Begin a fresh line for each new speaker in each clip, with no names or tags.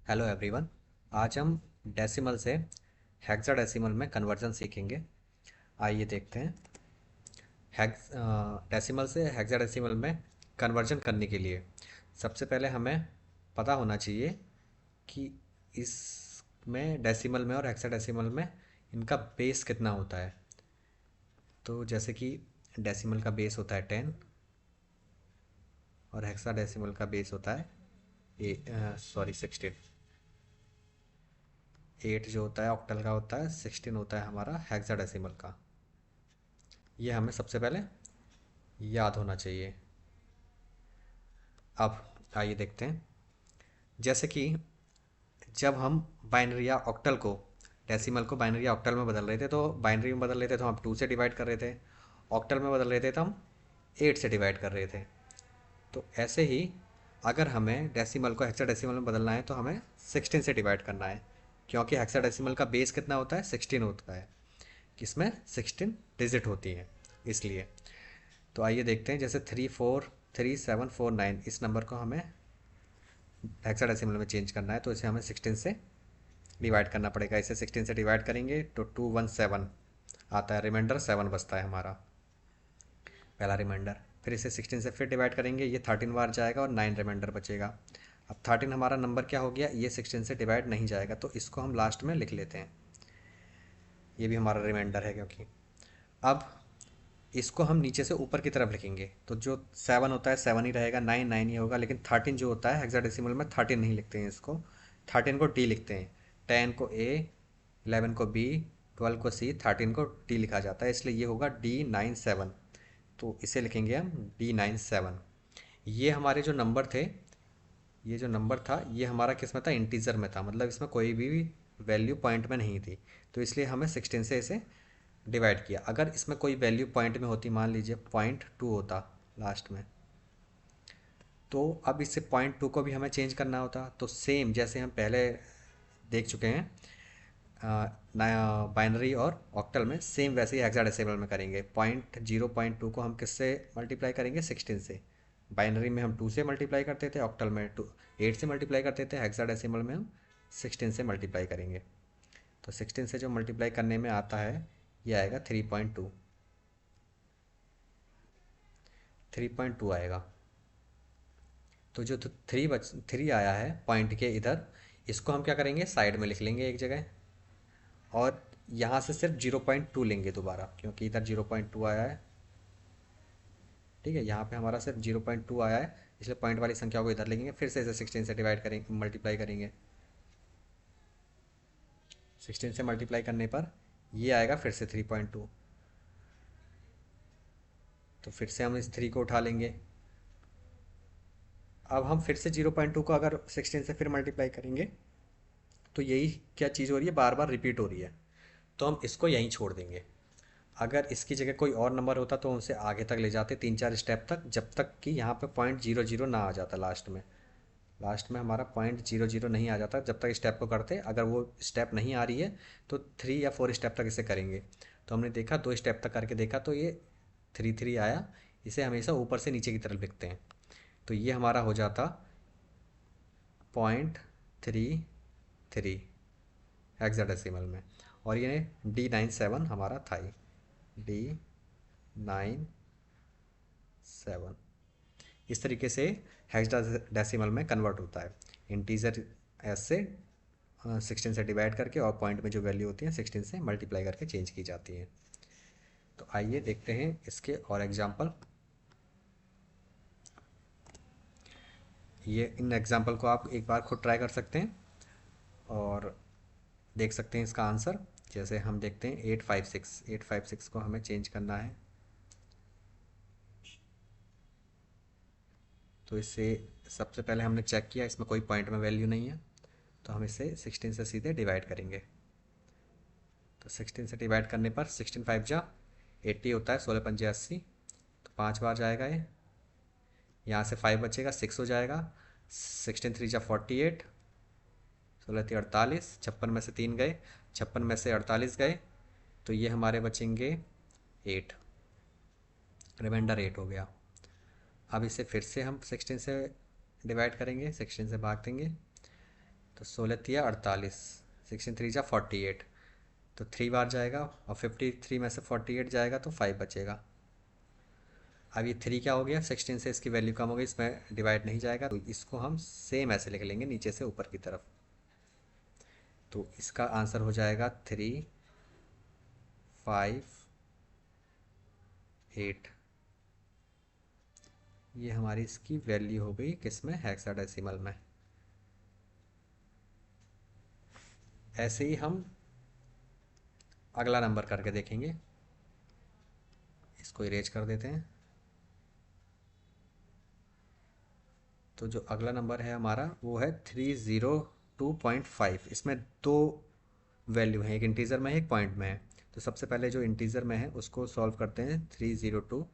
Hello everyone. आज हम decimal से हेक्साडेसिमल में कन्वर्जन सीखेंगे। आइए देखते हैं। हेक्स डेसिमल से हेक्साडेसिमल में कन्वर्जन करने के लिए सबसे पहले हमें पता होना चाहिए कि इसमें डेसिमल में और हेक्साडेसिमल में इनका बेस कितना होता है। तो जैसे कि डेसिमल का बेस होता है 10 और हेक्साडेसिमल का बेस होता है 16। 8 जो होता है ऑक्टल का होता है, 16 होता है हमारा हेक्साडेसिमल का। ये हमें सबसे पहले याद होना चाहिए। अब आइए देखते हैं। जैसे कि जब हम बाइनरी या ऑक्टल को डेसिमल को बाइनरी या ऑक्टल में बदल रहे थे, तो बाइनरी में बदल रहे थे तो हम 2 से डिवाइड कर रहे थे। ऑक्टल में बदल रहे थे तो हम 8 से डिवाइड कर रहे थे। तो ऐसे ही अगर हमें डेसिमल को हेक्साडेसिमल में बदलना है तो हमें 16 से डिवाइड करना है, क्योंकि हेक्साडेसिमल का बेस कितना होता है, 16 होता है। इसमें 16 डिजिट होती हैं इसलिए। तो आइए देखते हैं। जैसे 343749 इस नंबर को हमें हेक्साडेसिमल में चेंज करना है, तो इसे हमें 16 से डिवाइड करना पड़ेगा। इसे 16 से डिवाइड करेंगे तो 217 आता है, रिमाइंडर 7 बचता है हमारा, पहला रिमाइंडर। फिर इसे 16 से फिर डिवाइड करेंगे, ये 13 बार जाएगा और 9 रिमाइंडर बचेगा। अब 13 हमारा नंबर क्या हो गया, ये 16 से डिवाइड नहीं जाएगा, तो इसको हम लास्ट में लिख लेते हैं। ये भी हमारा रिमाइंडर है क्योंकि अब इसको हम नीचे से ऊपर की तरफ लिखेंगे, तो जो 7 होता है 7 ही रहेगा, 9 9 ही होगा। लेकिन 13 जो होता है हेक्साडेसिमल में 13 नहीं लिखते हैं इसको, 13 को डी लिखते हैं। 10 को ए, 11 को बी, 12 को सी, 13 को डी लिखा जाता है, इसलिए ये होगा D97। तो इसे लिखेंगे हम D97। ये हमारे जो नंबर थे, ये जो नंबर था ये हमारा किस में था, इंटीजर में था, मतलब इसमें कोई भी वैल्यू पॉइंट में नहीं थी। तो इसलिए हमें 16 से इसे डिवाइड किया। अगर इसमें कोई वैल्यू पॉइंट में होती, मान लीजिए 0.2 होता लास्ट में, तो अब इससे 0.2 को भी हमें चेंज करना होता। तो सेम जैसे हम पहले देख चुके हैं बाइनरी और ऑक्टल में, सेम वैसे ही हेक्साडेसिमल में करेंगे। 0.2 को हम किससे मल्टीप्लाई करेंगे, 16 से। बाइनरी में हम 2 से मल्टीप्लाई करते थे, ऑक्टल में 8 से मल्टीप्लाई करते थे, हेक्साडेसिमल में हम 16 से मल्टीप्लाई करेंगे। तो 16 से जो मल्टीप्लाई करने में आता है, ये आएगा 3.2। 3.2 आएगा। तो जो 3 आया है पॉइंट के इधर, इसको हम क्या करेंगे, साइड में लिख लेंगे एक जगह। और यहाँ से सिर्फ 0.2 लेंगे दोबारा, क्योंकि इधर 0.2 आया है। ठीक है, यहाँ पे हमारा सिर्फ 0.2 आया है, इसलिए पॉइंट वाली संख्या को इधर लेंगे। फिर से इसे 16 से डिवाइड करेंगे, मल्टीप्लाई करेंगे। 16 से मल्टीप्लाई करने पर ये आएगा फिर से 3.2। तो फिर से हम इस 3 को उठा लेंगे। अब हम फिर से 0.2 को अगर 16 से फिर मल्टीप्लाई करेंगे, तो यही क्या चीज़ हो रही है, बार बार रिपीट हो रही है। तो हम इसको यहीं छोड़ देंगे। अगर इसकी जगह कोई और नंबर होता तो उनसे आगे तक ले जाते, 3 4 स्टेप तक, जब तक कि यहाँ पे 0.00 ना आ जाता लास्ट में। लास्ट में हमारा 0.00 नहीं आ जाता, जब तक स्टेप को करते। अगर वो स्टेप नहीं आ रही है तो 3 या 4 स्टेप तक इसे करेंगे। तो हमने देखा, 2 स्टेप तक करके देखा तो ये 3 3 आया। इसे हमेशा ऊपर से नीचे की तरफ लिखते हैं। तो ये हमारा हो जाता 0.33 हेक्साडेसिमल में। और ये D97 हमारा था, ही D97 इस तरीके से हेक्साडेसिमल में कन्वर्ट होता है। इंटीजर एस से 16 से डिवाइड करके, और पॉइंट में जो वैल्यू होती है 16 से मल्टीप्लाई करके चेंज की जाती है। तो आइए देखते हैं इसके और एग्जांपल। ये इन एग्जांपल को आप एक बार खुद ट्राई कर सकते हैं और देख सकते हैं इसका आंसर। जैसे हम देखते हैं 856 को हमें चेंज करना है। तो इससे सबसे पहले हमने चेक किया, इसमें कोई पॉइंट में वैल्यू नहीं है, तो हम इसे 16 से सीधे डिवाइड करेंगे। तो 16 से डिवाइड करने पर 16 5 जा 80 होता है, 16 पंजे 80। तो 5 बार जाएगा ये। यहाँ से 5 बचेगा, 6 हो जाएगा। 16 3 जा 48, 16 3 48, 56 में से 3 गए, 56 में से 48 गए, तो ये हमारे बचेंगे 8, रिमाइंडर 8 हो गया। अब इसे फिर से हम 16 से डिवाइड करेंगे, 16 से भाग देंगे। तो तो 16 3 48, 16 3 जा 48, तो 3 बार जाएगा और 53 में से 48 जाएगा तो 5 बचेगा। अब ये 3 क्या हो गया, 16 से इसकी वैल्यू कम हो गई, इसमें डिवाइड नहीं जाएगा, तो इसको हम सेम ऐसे लिख लेंगे नीचे से ऊपर की तरफ। तो इसका आंसर हो जाएगा 358। ये हमारी इसकी वैल्यू हो गई किसमें, हेक्साडेसिमल में। ऐसे ही हम अगला नंबर करके देखेंगे। इसको इरेज कर देते हैं। तो जो अगला नंबर है हमारा वो है 302.5। इसमें दो वैल्यू हैं, एक इंटीजर में है एक पॉइंट में है। तो सबसे पहले जो इंटीजर में है उसको सॉल्व करते हैं। 302,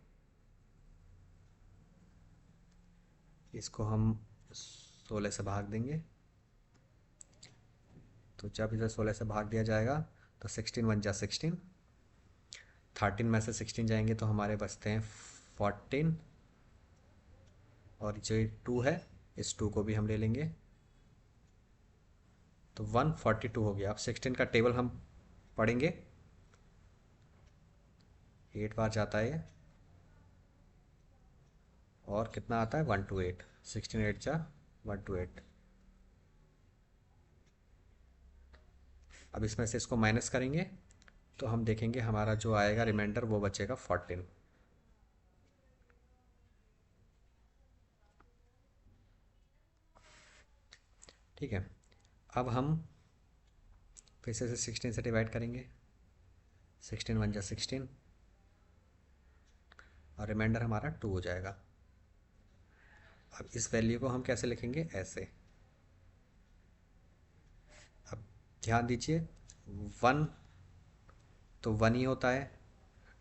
इसको हम 16 से भाग देंगे। तो जब इधर 16 से भाग दिया जाएगा तो 16 1 जा 16, 13 में से 16 जाएंगे तो हमारे बचते हैं 14, और जो 2 है इस 2 को भी हम ले लेंगे, तो 142 हो गया। अब 16 का टेबल हम पढ़ेंगे। 8 बार जाता है ये, और कितना आता है 128, 16 8 जा 128। अब इसमें से इसको माइनस करेंगे तो हम देखेंगे हमारा जो आएगा रिमाइंडर वो बचेगा 14। ठीक है। अब हम फिर से 16 से डिवाइड करेंगे। 16 1 जा 16, और रिमाइंडर हमारा 2 हो जाएगा। अब इस वैल्यू को हम कैसे लिखेंगे, ऐसे। अब ध्यान दीजिए, 1 तो 1 ही होता है,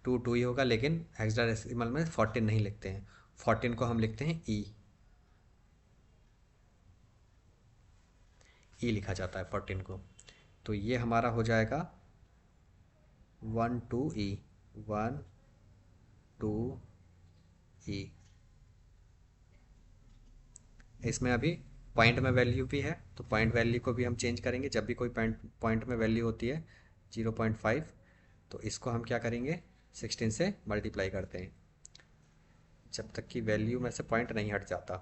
2 2 ही होगा, लेकिन हेक्साडेसिमल में 14 नहीं लिखते हैं। 14 को हम लिखते हैं ई लिखा जाता है 14 को। तो ये हमारा हो जाएगा 12E, 12E। इसमें अभी पॉइंट में वैल्यू भी है, तो पॉइंट वैल्यू को भी हम चेंज करेंगे। जब भी कोई पॉइंट में वैल्यू होती है 0.5, तो इसको हम क्या करेंगे, 16 से मल्टीप्लाई करते हैं जब तक कि वैल्यू में से पॉइंट नहीं हट जाता।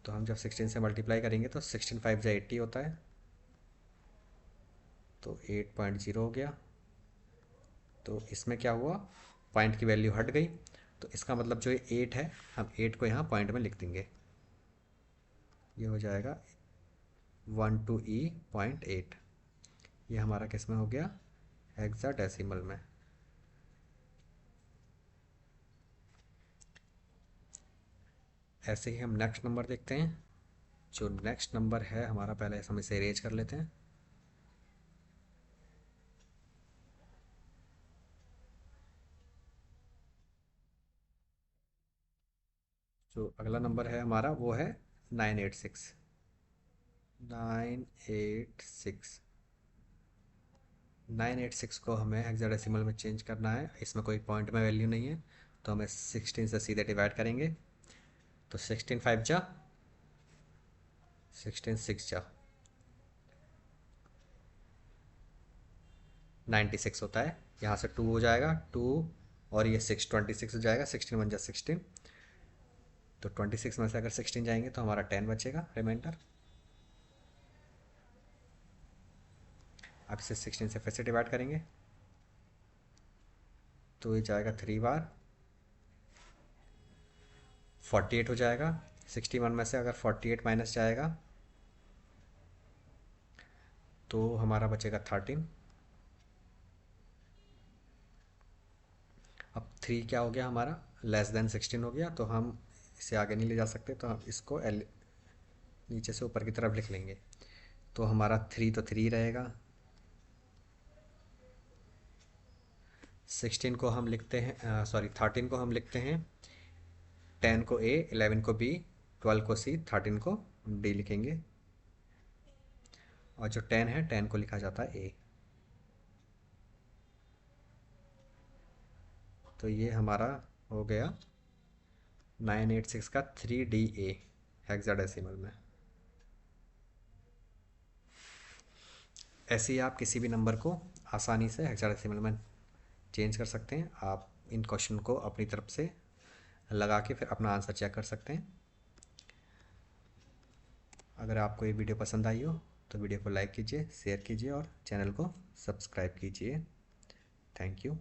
तो हम जब 16 से मल्टीप्लाई करेंगे तो 16 5 जा 80 होता है, तो 8.0 हो गया। तो इसमें क्या हुआ, पॉइंट की वैल्यू हट गई, तो इसका मतलब जो 8 है, हम 8 को यहाँ पॉइंट में लिख देंगे। ये हो जाएगा 12E.8। ये हमारा किस में हो गया, हेक्साडेसिमल में। ऐसे ही हम नेक्स्ट नंबर देखते हैं। जो नेक्स्ट नंबर है हमारा, पहले हम इसे अरेंज कर लेते हैं। जो अगला नंबर है हमारा वो है 986। 986, 986 को हमें हेक्साडेसिमल में चेंज करना है। इसमें कोई पॉइंट में वैल्यू नहीं है, तो हमें 16 से सीधे डिवाइड करेंगे। तो 16 5 जा 16 6 जा 96 होता है। यहाँ से 2 हो जाएगा, 2 और ये 6 26 हो जाएगा। 16 1 जा 16, तो 26 में से अगर 16 जाएंगे तो हमारा 10 बचेगा रिमाइंडर। अब इसे 16 से फिर से डिवाइड करेंगे, तो ये जाएगा 3 बार, 48 हो जाएगा। 61 में से अगर 48 माइनस जाएगा तो हमारा बचेगा 13। अब 3 क्या हो गया हमारा, लेस देन 16 हो गया, तो हम इसे आगे नहीं ले जा सकते, तो हम इसको एल नीचे से ऊपर की तरफ लिख लेंगे। तो हमारा 3 तो 3 रहेगा। 16 को हम लिखते हैं, सॉरी 13 को हम लिखते हैं 10 को ए, 11 को बी, 12 को सी, 13 को डी लिखेंगे। और जो 10 है 10 को लिखा जाता है ए। तो ये हमारा हो गया 986 का 3DA हेक्साडेसिमल में। ऐसे ही आप किसी भी नंबर को आसानी से हेक्साडेसिमल में चेंज कर सकते हैं। आप इन क्वेश्चन को अपनी तरफ से लगा के फिर अपना आंसर चेक कर सकते हैं। अगर आपको ये वीडियो पसंद आई हो तो वीडियो को लाइक कीजिए, शेयर कीजिए और चैनल को सब्सक्राइब कीजिए। Thank you.